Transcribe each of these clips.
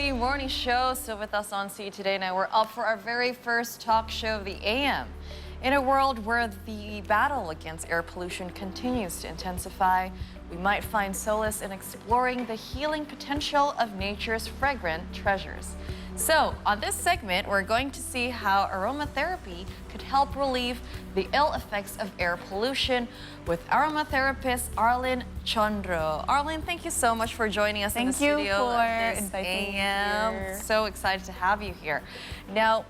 Aromatherapy morning show. So with us on C today now, we're up for our very first talk show of the AM. In a world where the battle against air pollution continues to intensify, we might find solace in exploring the healing potential of nature's fragrant treasures. So on this segment, we're going to see how aromatherapy could help relieve the ill effects of air pollution with aromatherapist Arlin Chondro. Arlin, thank you so much for joining us in the studio. Thank you for inviting me here. So excited to have you here. Now,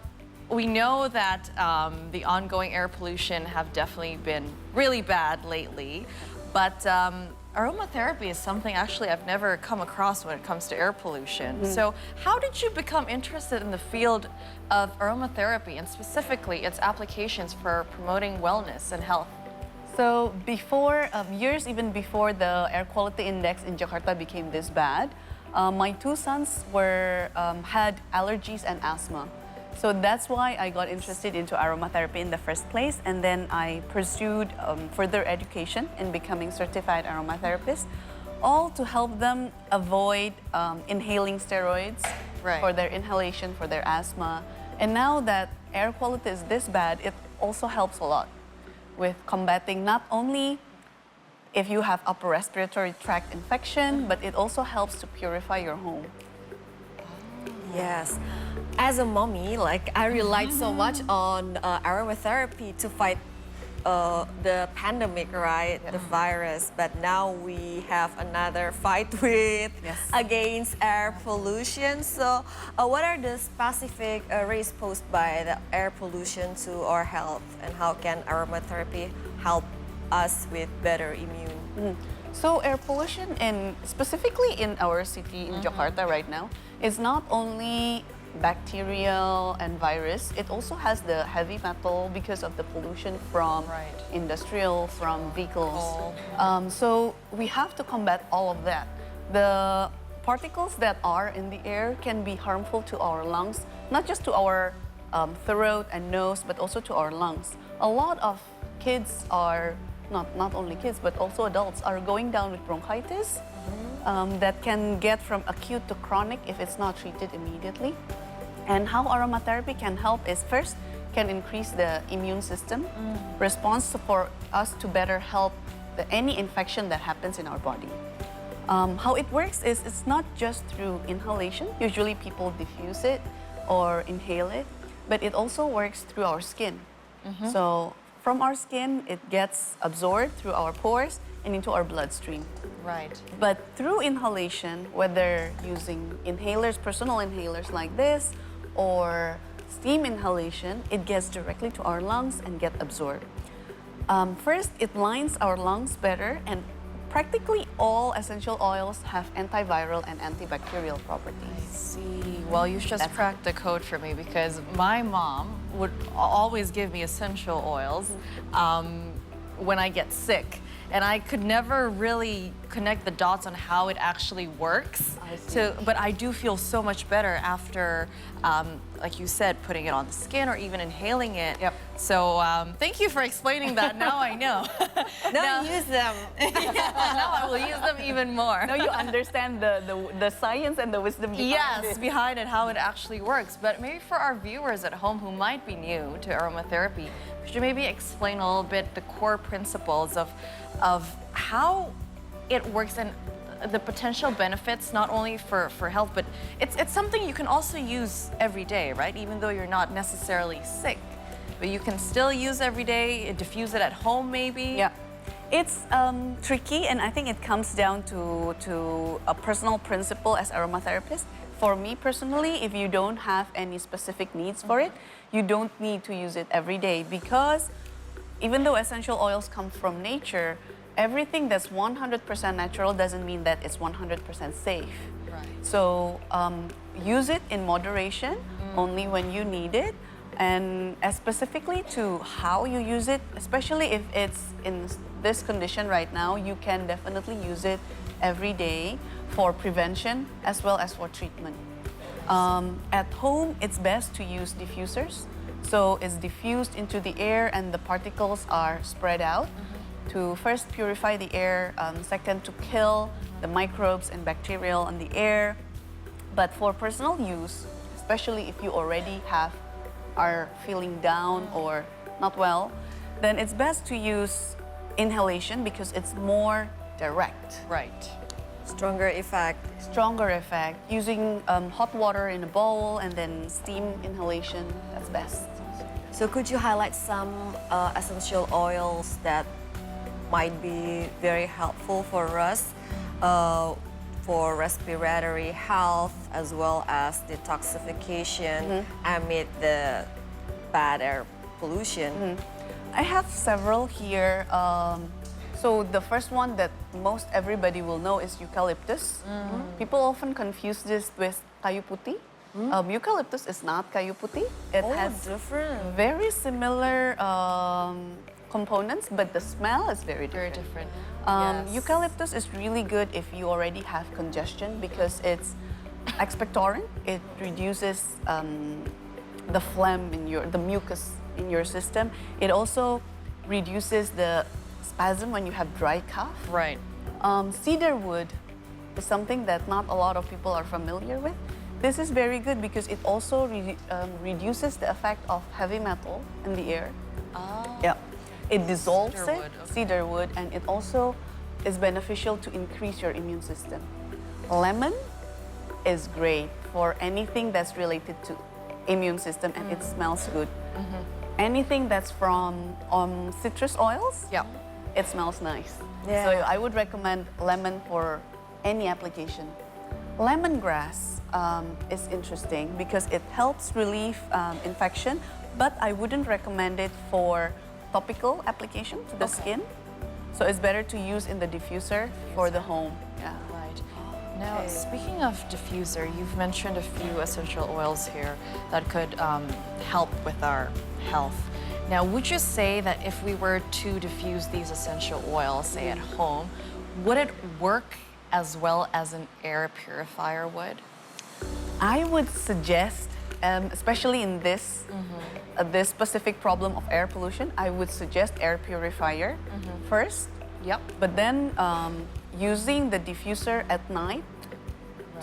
we know that the ongoing air pollution have definitely been really bad lately, but aromatherapy is something actually I've never come across when it comes to air pollution. So how did you become interested in the field of aromatherapy and specifically its applications for promoting wellness and health? So before, years even before the air quality index in Jakarta became this bad, my two sons had allergies and asthma. So that's why I got interested into aromatherapy in the first place, and then I pursued further education in becoming certified aromatherapist, all to help them avoid inhaling steroids for their inhalation, for their asthma. And now that air quality is this bad, it also helps a lot with combating not only if you have upper respiratory tract infection, but it also helps to purify your home. Yes. As a mommy, I relied so much on aromatherapy to fight the pandemic, right? The virus. But now we have another fight with against air pollution. So what are the specific risks posed by the air pollution to our health, and how can aromatherapy help us with better immune? So air pollution, specifically in our city in Jakarta right now, is not only bacterial and virus, it also has the heavy metal because of the pollution from industrial, from vehicles. So we have to combat all of that. The particles that are in the air can be harmful to our lungs, not just to our throat and nose, but also to our lungs. A lot of kids are, not only kids, but also adults are going down with bronchitis that can get from acute to chronic if it's not treated immediately. And how aromatherapy can help is first, can increase the immune system response for us to better help any infection that happens in our body. How it works is it's not just through inhalation. Usually people diffuse it or inhale it, but it also works through our skin. So from our skin, it gets absorbed through our pores and into our bloodstream. But through inhalation, whether using inhalers, personal inhalers like this, or steam inhalation, it gets directly to our lungs and get absorbed. First, it lines our lungs better, and practically all essential oils have antiviral and antibacterial properties. I see. Well, you just cracked the code for me, because my mom would always give me essential oils when I get sick. And I could never really connect the dots on how it actually works. But I do feel so much better after, like you said, putting it on the skin or even inhaling it. So thank you for explaining that. Now I know. Now use them. Now I will use them even more. Now you understand the science and the wisdom behind it. Behind it, how it actually works. But maybe for our viewers at home who might be new to aromatherapy, could you maybe explain a little bit the core principles of how it works and the potential benefits, not only for health, but it's something you can also use every day, right? Even though you're not necessarily sick, but you can still use every day, diffuse it at home maybe. Yeah, it's tricky, and I think it comes down to a personal principle as aromatherapist. For me personally, if you don't have any specific needs for it, you don't need to use it every day, because even though essential oils come from nature, everything that's 100% natural doesn't mean that it's 100% safe. So use it in moderation, only when you need it. And as specifically to how you use it, especially if it's in this condition right now, you can definitely use it every day for prevention as well as for treatment. At home, it's best to use diffusers. So it's diffused into the air and the particles are spread out to first purify the air, second to kill the microbes and bacterial in the air. But for personal use, especially if you already are feeling down or not well, then it's best to use inhalation because it's more direct. Right. Stronger effect. Stronger effect. Using hot water in a bowl and then steam inhalation, that's best. So could you highlight some essential oils that might be very helpful for us for respiratory health as well as detoxification amid the bad air pollution? I have several here. So the first one that most everybody will know is eucalyptus. People often confuse this with kayu putih. Eucalyptus is not kayu putih. It has different. very similar components, but the smell is very Very different. different. Yes. Eucalyptus is really good if you already have congestion because it's expectorant. It reduces the phlegm in the mucus in your system. It also reduces the spasm when you have dry cough. Right. Cedar wood is something that not a lot of people are familiar with. This is very good because it also reduces the effect of heavy metal in the air. Oh. Yeah. It dissolves Cedar it, wood, okay. cedar wood, and it also is beneficial to increase your immune system. Lemon is great for anything that's related to immune system and it smells good. Anything that's from citrus oils, Yeah. it smells nice. Yeah. So I would recommend lemon for any application. Lemongrass is interesting because it helps relieve infection, but I wouldn't recommend it for topical application to the Okay. skin. So it's better to use in the diffuser for the home. Yeah. Right. Now, speaking of diffuser, you've mentioned a few essential oils here that could help with our health. Now, would you say that if we were to diffuse these essential oils, say at home, would it work as well as an air purifier would? I would suggest, especially in this this specific problem of air pollution, I would suggest air purifier first. Yep. But then using the diffuser at night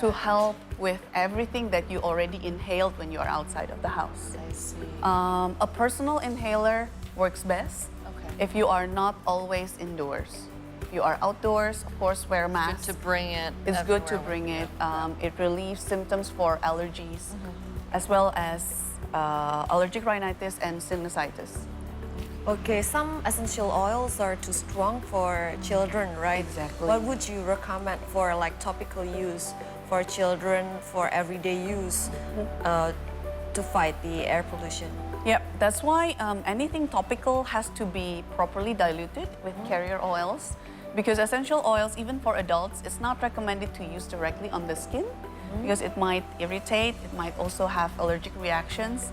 to help with everything that you already inhaled when you are outside of the house. I see. A personal inhaler works best Okay. if you are not always indoors. If you are outdoors, of course, wear Good masks. to bring it. It's good to everywhere. bring it. It relieves symptoms for allergies, as well as allergic rhinitis and sinusitis. Okay, some essential oils are too strong for children, right? Exactly. What would you recommend for like topical use for children for everyday use to fight the air pollution? Yep, that's why anything topical has to be properly diluted with carrier oils, because essential oils, even for adults, it's not recommended to use directly on the skin because it might irritate, it might also have allergic reactions.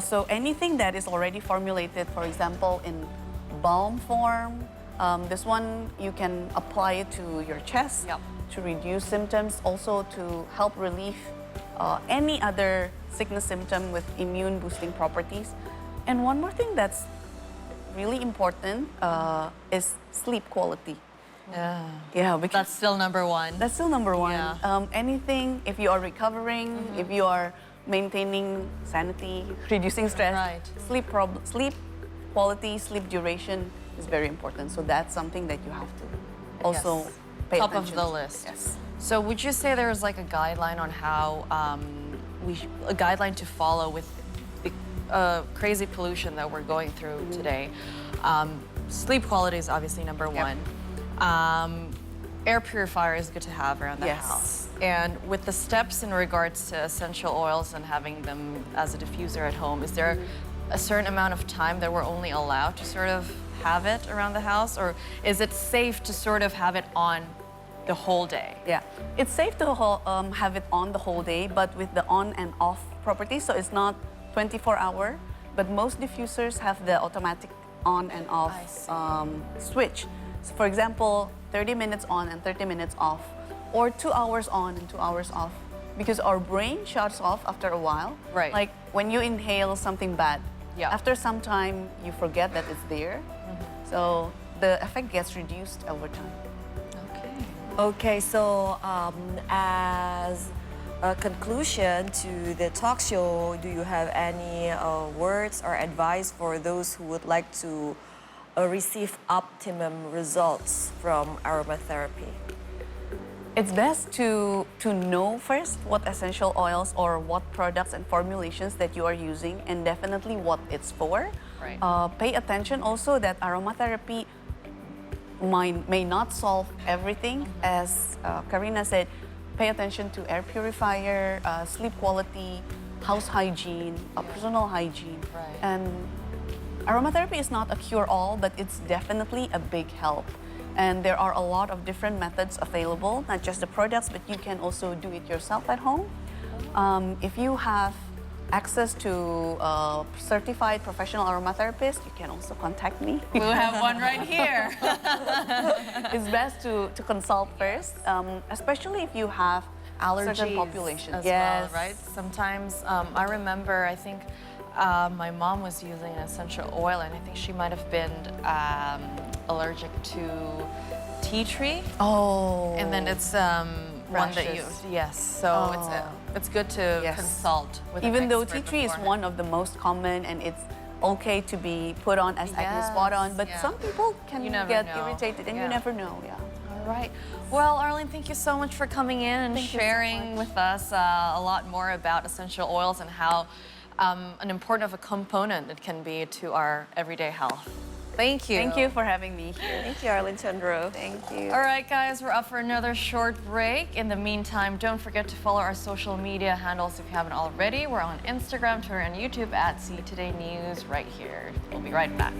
So anything that is already formulated, for example, in balm form, this one you can apply it to your chest Yep. to reduce symptoms, also to help relieve any other sickness symptom with immune boosting properties. And one more thing that's really important is sleep quality. Yeah. Yeah, because That's still number one. that's still number one. Yeah. Anything, if you are recovering, if you are maintaining sanity, reducing stress, Right. sleep quality, sleep duration is very important. So that's something that you have to also Yes. pay Top of attention the to. list. Yes. So would you say there's like a guideline on how a guideline to follow with the crazy pollution that we're going through today? Sleep quality is obviously number one. Air purifier is good to have around the Yes. house. And with the steps in regards to essential oils and having them as a diffuser at home, is there a certain amount of time that we're only allowed to sort of have it around the house? Or is it safe to sort of have it on the whole day? Yeah, it's safe to have it on the whole day, but with the on and off properties, so it's not 24-hour, but most diffusers have the automatic on and off I see. switch. So for example, 30 minutes on and 30 minutes off, or 2 hours on and 2 hours off, because our brain shuts off after a while. Right. Like when you inhale something bad, Yeah. after some time you forget that it's there, so the effect gets reduced over time. Okay. Okay, so as conclusion to the talk show, do you have any words or advice for those who would like to receive optimum results from aromatherapy? It's best to know first what essential oils or what products and formulations that you are using, and definitely what it's for. Right. Pay attention also that aromatherapy may not solve everything. As Karina said, pay attention to air purifier, sleep quality, house hygiene, personal hygiene. Right. And aromatherapy is not a cure-all, but it's definitely a big help. And there are a lot of different methods available, not just the products, but you can also do it yourself at home. If you have access to a certified professional aromatherapist, you can also contact me. We have one right here. It's best to consult first, especially if you have Allergies certain population. as Yes. well, right? Sometimes I remember, I think my mom was using an essential oil, and I think she might have been allergic to tea tree. Oh. And then it's one that you, Rashes. yes. So it's good to Yes. consult with an Even though expert tea tree is beforehand. one of the most common and it's okay to be put on as acne spot on, but yeah. some people can You never get know. irritated and Yeah. you never know. Yeah. All right. Well, Arlin, thank you so much for coming in and Thank you so sharing much. with us a lot more about essential oils and how an important of a component it can be to our everyday health. Thank you. Thank you for having me here. Thank you, Arlin Chondro. Thank you. All right, guys, we're up for another short break. In the meantime, don't forget to follow our social media handles if you haven't already. We're on Instagram, Twitter, and YouTube at See Today News right here. We'll be right back.